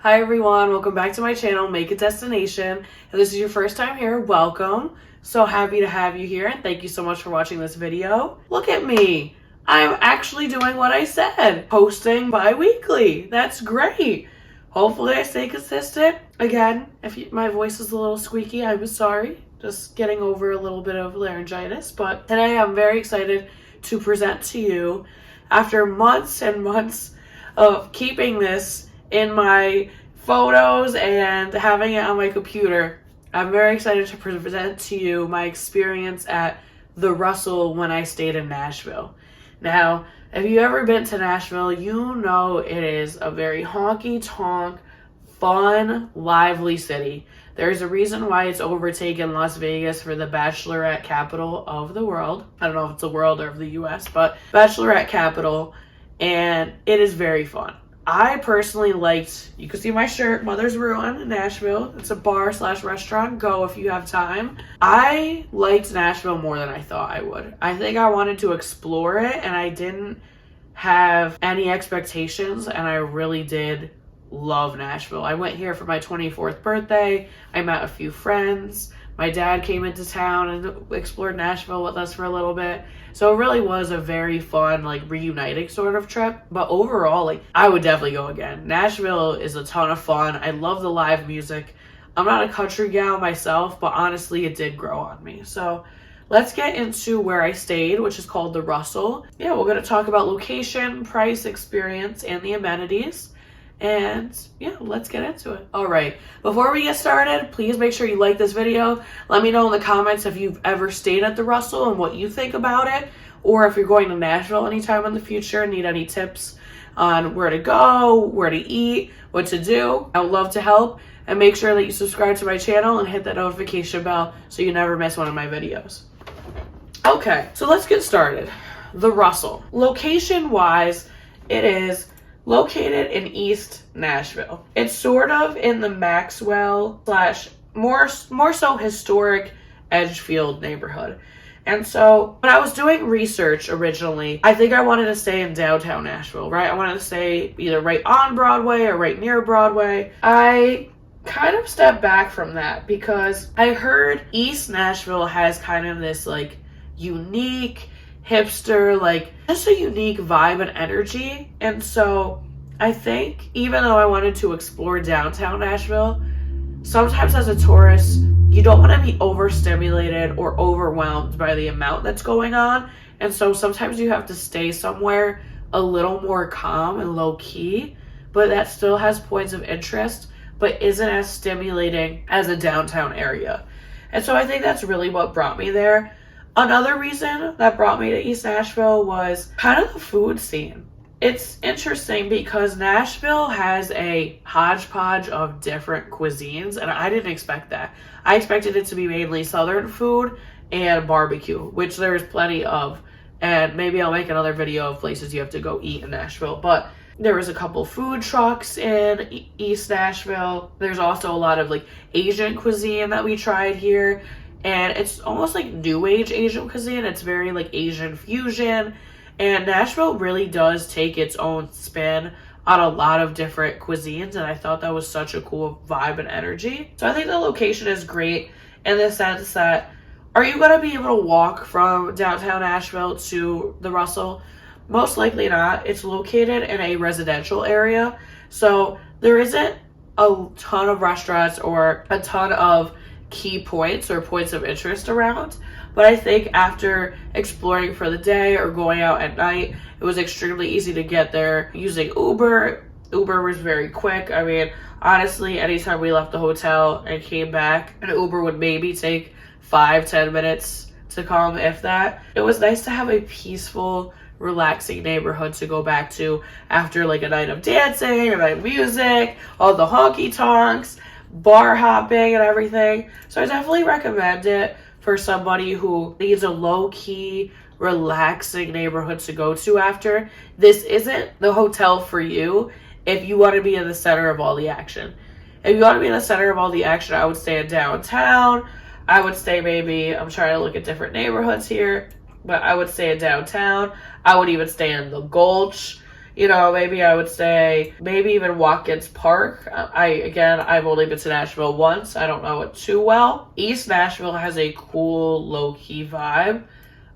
Hi everyone, welcome back to my channel, Make a Destination. If this is your first time here, welcome. So happy to have you here and thank you so much for watching this video. Look at me. I'm actually doing what I said, posting bi-weekly. That's great. Hopefully I stay consistent. Again, if my voice is a little squeaky, I'm sorry. Just getting over a little bit of laryngitis. But today I'm very excited to present to you, after months and months of keeping this in my photos and having it on my computer, I'm very excited to present to you my experience at the Russell when I stayed in Nashville. Now, if you've ever been to Nashville, you know it is a very honky-tonk, fun, lively city. There's a reason why it's overtaken Las Vegas for the bachelorette capital of the world. I don't know if it's the world or of the US, but bachelorette capital, and it is very fun. I personally liked, you can see my shirt, Mother's Ruin in Nashville. It's a bar/restaurant. Go if you have time. I liked Nashville more than I thought I would. I think I wanted to explore it and I didn't have any expectations, and I really did love Nashville. I went here for my 24th birthday. I met a few friends. My dad came into town and explored Nashville with us for a little bit. So it really was a very fun, reuniting sort of trip. But overall, I would definitely go again. Nashville is a ton of fun. I love the live music. I'm not a country gal myself, but honestly, it did grow on me. So let's get into where I stayed, which is called the Russell. Yeah, we're going to talk about location, price, experience, and the amenities. And yeah, let's get into it. All right, before we get started, please make sure you like this video. Let me know in the comments if you've ever stayed at the Russell and what you think about it, or if you're going to Nashville anytime in the future and need any tips on where to go, where to eat, what to do. I would love to help. And make sure that you subscribe to my channel and hit that notification bell so you never miss one of my videos. Okay, so let's get started. The Russell. Location-wise, it is located in East Nashville. It's sort of in the Maxwell / more so historic Edgefield neighborhood. And so when I was doing research originally, I think I wanted to stay in downtown Nashville, right? I wanted to stay either right on Broadway or right near Broadway. I kind of stepped back from that because I heard East Nashville has kind of this unique hipster, just a unique vibe and energy. And so I think even though I wanted to explore downtown Nashville, sometimes as a tourist, you don't want to be overstimulated or overwhelmed by the amount that's going on. And so sometimes you have to stay somewhere a little more calm and low key, but that still has points of interest, but isn't as stimulating as a downtown area. And so I think that's really what brought me there. Another reason that brought me to East Nashville was kind of the food scene. It's interesting because Nashville has a hodgepodge of different cuisines, and I didn't expect that. I expected it to be mainly Southern food and barbecue, which there's plenty of, and maybe I'll make another video of places you have to go eat in Nashville. But there was a couple food trucks in East Nashville. There's also a lot of Asian cuisine that we tried here. And it's almost like new age Asian cuisine. It's very Asian fusion. And Nashville really does take its own spin on a lot of different cuisines. And I thought that was such a cool vibe and energy. So I think the location is great in the sense that, are you going to be able to walk from downtown Nashville to the Russell? Most likely not. It's located in a residential area. So there isn't a ton of restaurants or a ton of key points or points of interest around, but I think after exploring for the day or going out at night, it was extremely easy to get there using Uber. Uber was very quick. I mean, honestly, anytime we left the hotel and came back, an Uber would maybe take 5-10 minutes to come, if that. It was nice to have a peaceful, relaxing neighborhood to go back to after a night of dancing, a night of music, all the honky tonks, bar hopping and everything. So I definitely recommend it for somebody who needs a low-key, relaxing neighborhood to go to after. This isn't the hotel for you if you want to be in the center of all the action. If you want to be in the center of all the action, I would stay in downtown. I would stay I'm trying to look at different neighborhoods here, but I would stay in downtown. I would even stay in the Gulch. Maybe I would say maybe even Watkins Park. I've only been to Nashville once. I don't know it too well. East Nashville has a cool low-key vibe.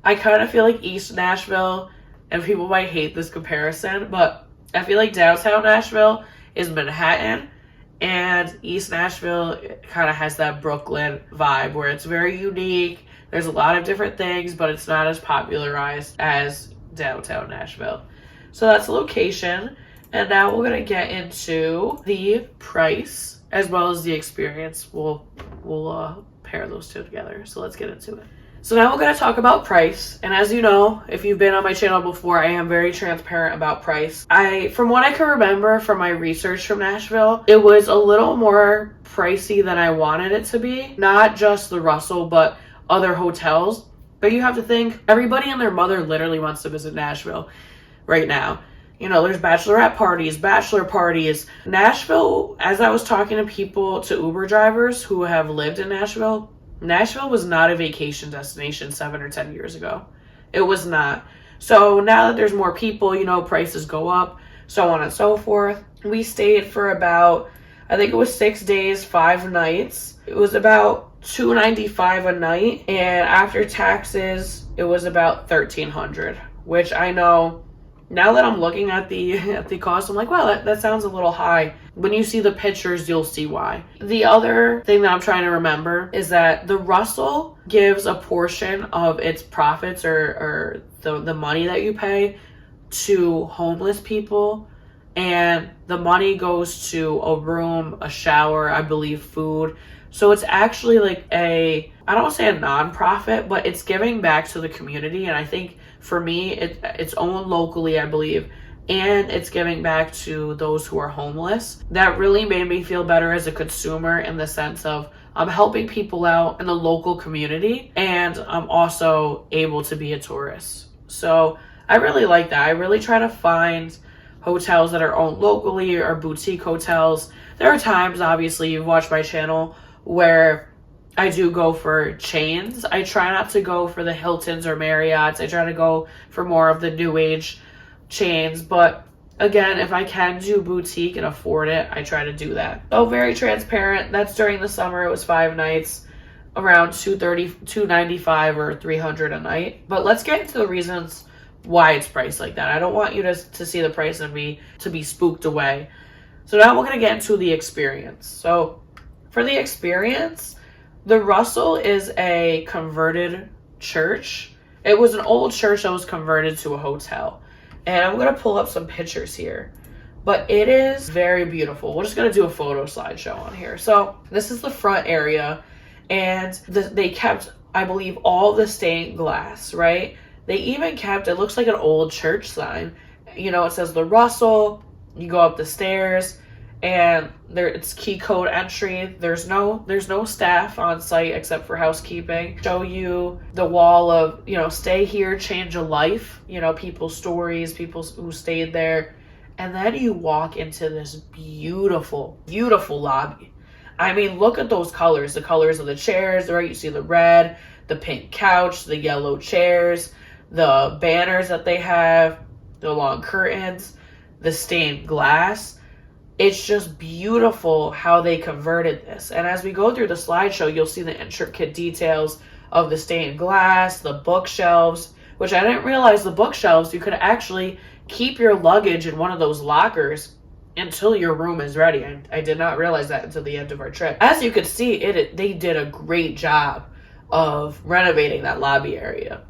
I kind of feel like East Nashville, and people might hate this comparison, but I feel like downtown Nashville is Manhattan, and East Nashville kind of has that Brooklyn vibe where it's very unique. There's a lot of different things, but it's not as popularized as downtown Nashville. So that's the location. And now we're going to get into the price as well as the experience. We'll pair those two together. So let's get into it. So now we're going to talk about price. And as you know, if you've been on my channel before, I am very transparent about price. From what I can remember from my research from Nashville, it was a little more pricey than I wanted it to be. Not just the Russell, but other hotels. But you have to think, everybody and their mother literally wants to visit Nashville right now. There's bachelorette parties, bachelor parties. Nashville, as I was talking to people, to Uber drivers who have lived in Nashville was not a vacation destination 7 or 10 years ago. It was not. So now that there's more people, prices go up, so on and so forth. We stayed for about, I think it was 6 days, 5 nights. It was about $295 a night, and after taxes, it was about $1,300, which I know, now that I'm looking at the cost, I'm like, wow, that sounds a little high. When you see the pictures, you'll see why. The other thing that I'm trying to remember is that the Russell gives a portion of its profits or the money that you pay to homeless people, and the money goes to a room, a shower, I believe food. So it's actually like I don't want to say a non-profit, but it's giving back to the community. And I think for me, it's owned locally, I believe, and it's giving back to those who are homeless. That really made me feel better as a consumer in the sense of I'm helping people out in the local community, and I'm also able to be a tourist. So I really like that. I really try to find hotels that are owned locally or boutique hotels. There are times, obviously, you've watched my channel, where I do go for chains. I try not to go for the Hiltons or Marriotts. I try to go for more of the new age chains. But again, if I can do boutique and afford it, I try to do that. So very transparent. That's during the summer. It was 5 nights, around $295 or $300 a night. But let's get into the reasons why it's priced like that. I don't want you to see the price and to be spooked away. So now we're going to get into the experience. So for the experience, the Russell is a converted church. It was an old church that was converted to a hotel. And I'm going to pull up some pictures here. But it is very beautiful. We're just going to do a photo slideshow on here. So this is the front area. And they kept, I believe, all the stained glass, right? They even kept, it looks like an old church sign. It says the Russell. You go up the stairs. And it's key code entry. There's no staff on site except for housekeeping. Show you the wall of, stay here, change a life, people's stories, people who stayed there. And then you walk into this beautiful, beautiful lobby. I mean, look at those colors, the colors of the chairs, right? You see the red, the pink couch, the yellow chairs, the banners that they have, the long curtains, the stained glass. It's just beautiful how they converted this. And as we go through the slideshow, you'll see the intricate details of the stained glass, the bookshelves, which I didn't realize the bookshelves, you could actually keep your luggage in one of those lockers until your room is ready. I did not realize that until the end of our trip. As you could see, they did a great job of renovating that lobby area.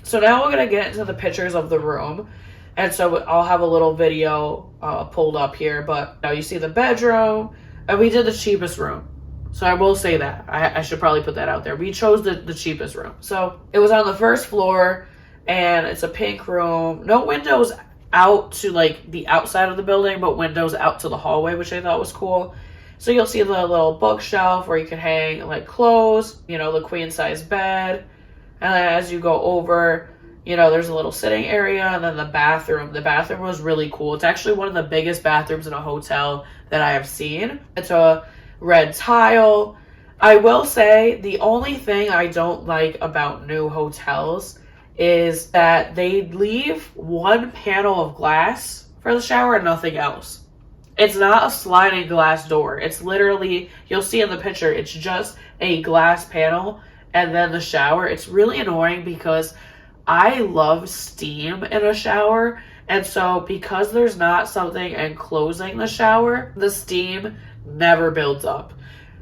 So now we're going to get into the pictures of the room. And so I'll have a little video pulled up here, but now you see the bedroom, and we did the cheapest room. So I will say that. I should probably put that out there. We chose the cheapest room. So it was on the first floor, and it's a pink room. No windows out to like the outside of the building, but windows out to the hallway, which I thought was cool. So you'll see the little bookshelf where you can hang like clothes, the queen size bed. And then as you go over, there's a little sitting area, and then the bathroom. The bathroom was really cool. It's actually one of the biggest bathrooms in a hotel that I have seen. It's a red tile. I will say the only thing I don't like about new hotels is that they leave one panel of glass for the shower and nothing else. It's not a sliding glass door. It's literally, you'll see in the picture, it's just a glass panel and then the shower. It's really annoying because I love steam in a shower. And so because there's not something enclosing the shower, the steam never builds up.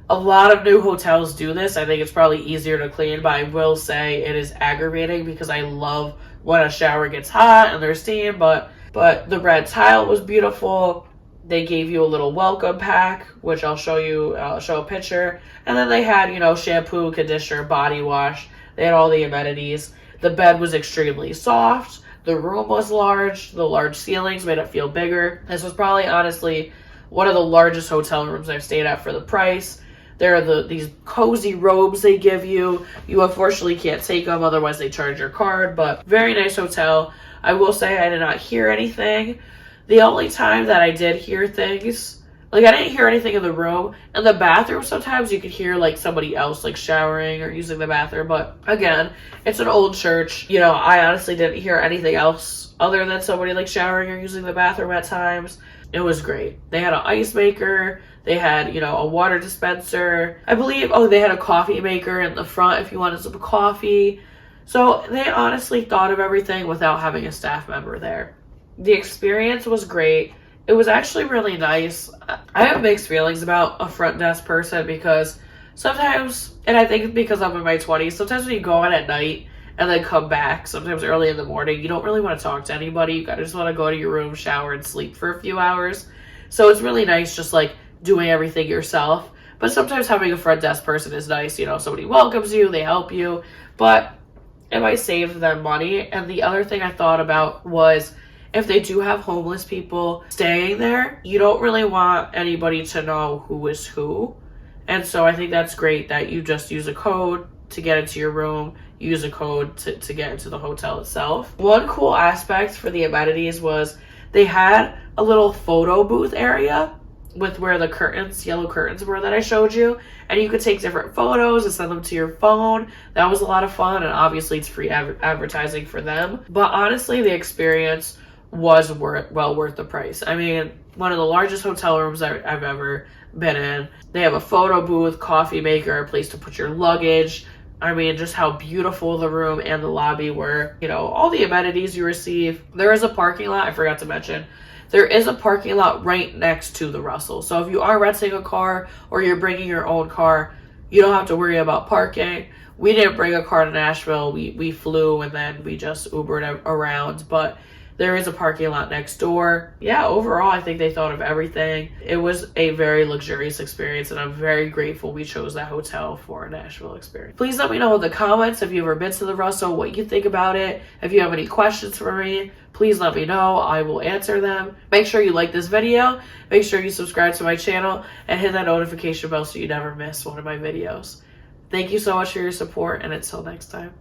A lot of new hotels do this. I think it's probably easier to clean, but I will say it is aggravating because I love when a shower gets hot and there's steam, but the red tile was beautiful. They gave you a little welcome pack, which I'll show you, show a picture. And then they had, shampoo, conditioner, body wash. They had all the amenities. The bed was extremely soft. The room was large. The large ceilings made it feel bigger. This was probably, honestly, one of the largest hotel rooms I've stayed at for the price. There are these cozy robes they give you. You unfortunately can't take them, otherwise they charge your card. But very nice hotel. I will say I did not hear anything. The only time that I did hear things, like I didn't hear anything in the room. In the bathroom, sometimes you could hear like somebody else like showering or using the bathroom. But again, it's an old church. I honestly didn't hear anything else other than somebody like showering or using the bathroom at times. It was great. They had an ice maker. They had, a water dispenser. I believe, they had a coffee maker in the front if you wanted some coffee. So they honestly thought of everything without having a staff member there. The experience was great. It was actually really nice. I have mixed feelings about a front desk person because sometimes, and I think because I'm in my 20s, sometimes when you go out at night and then come back, sometimes early in the morning, you don't really want to talk to anybody. You just want to go to your room, shower, and sleep for a few hours. So it's really nice just like doing everything yourself. But sometimes having a front desk person is nice. Somebody welcomes you, they help you, but it might save them money. And the other thing I thought about was if they do have homeless people staying there, you don't really want anybody to know who is who. And so I think that's great that you just use a code to get into your room, use a code to get into the hotel itself. One cool aspect for the amenities was they had a little photo booth area with where the yellow curtains were that I showed you. And you could take different photos and send them to your phone. That was a lot of fun. And obviously it's free advertising for them. But honestly, the experience was well worth the price. I mean, one of the largest hotel rooms I've ever been in. They have a photo booth, coffee maker, a place to put your luggage. I mean, just how beautiful the room and the lobby were. All the amenities you receive. There is a parking lot, I forgot to mention. There is a parking lot right next to the Russell. So if you are renting a car or you're bringing your own car, you don't have to worry about parking. We didn't bring a car to Nashville. We flew and then we just Ubered around. But there is a parking lot next door. Yeah, overall, I think they thought of everything. It was a very luxurious experience, and I'm very grateful we chose that hotel for a Nashville experience. Please let me know in the comments if you've ever been to the Russell, what you think about it. If you have any questions for me, please let me know. I will answer them. Make sure you like this video. Make sure you subscribe to my channel and hit that notification bell so you never miss one of my videos. Thank you so much for your support, and until next time.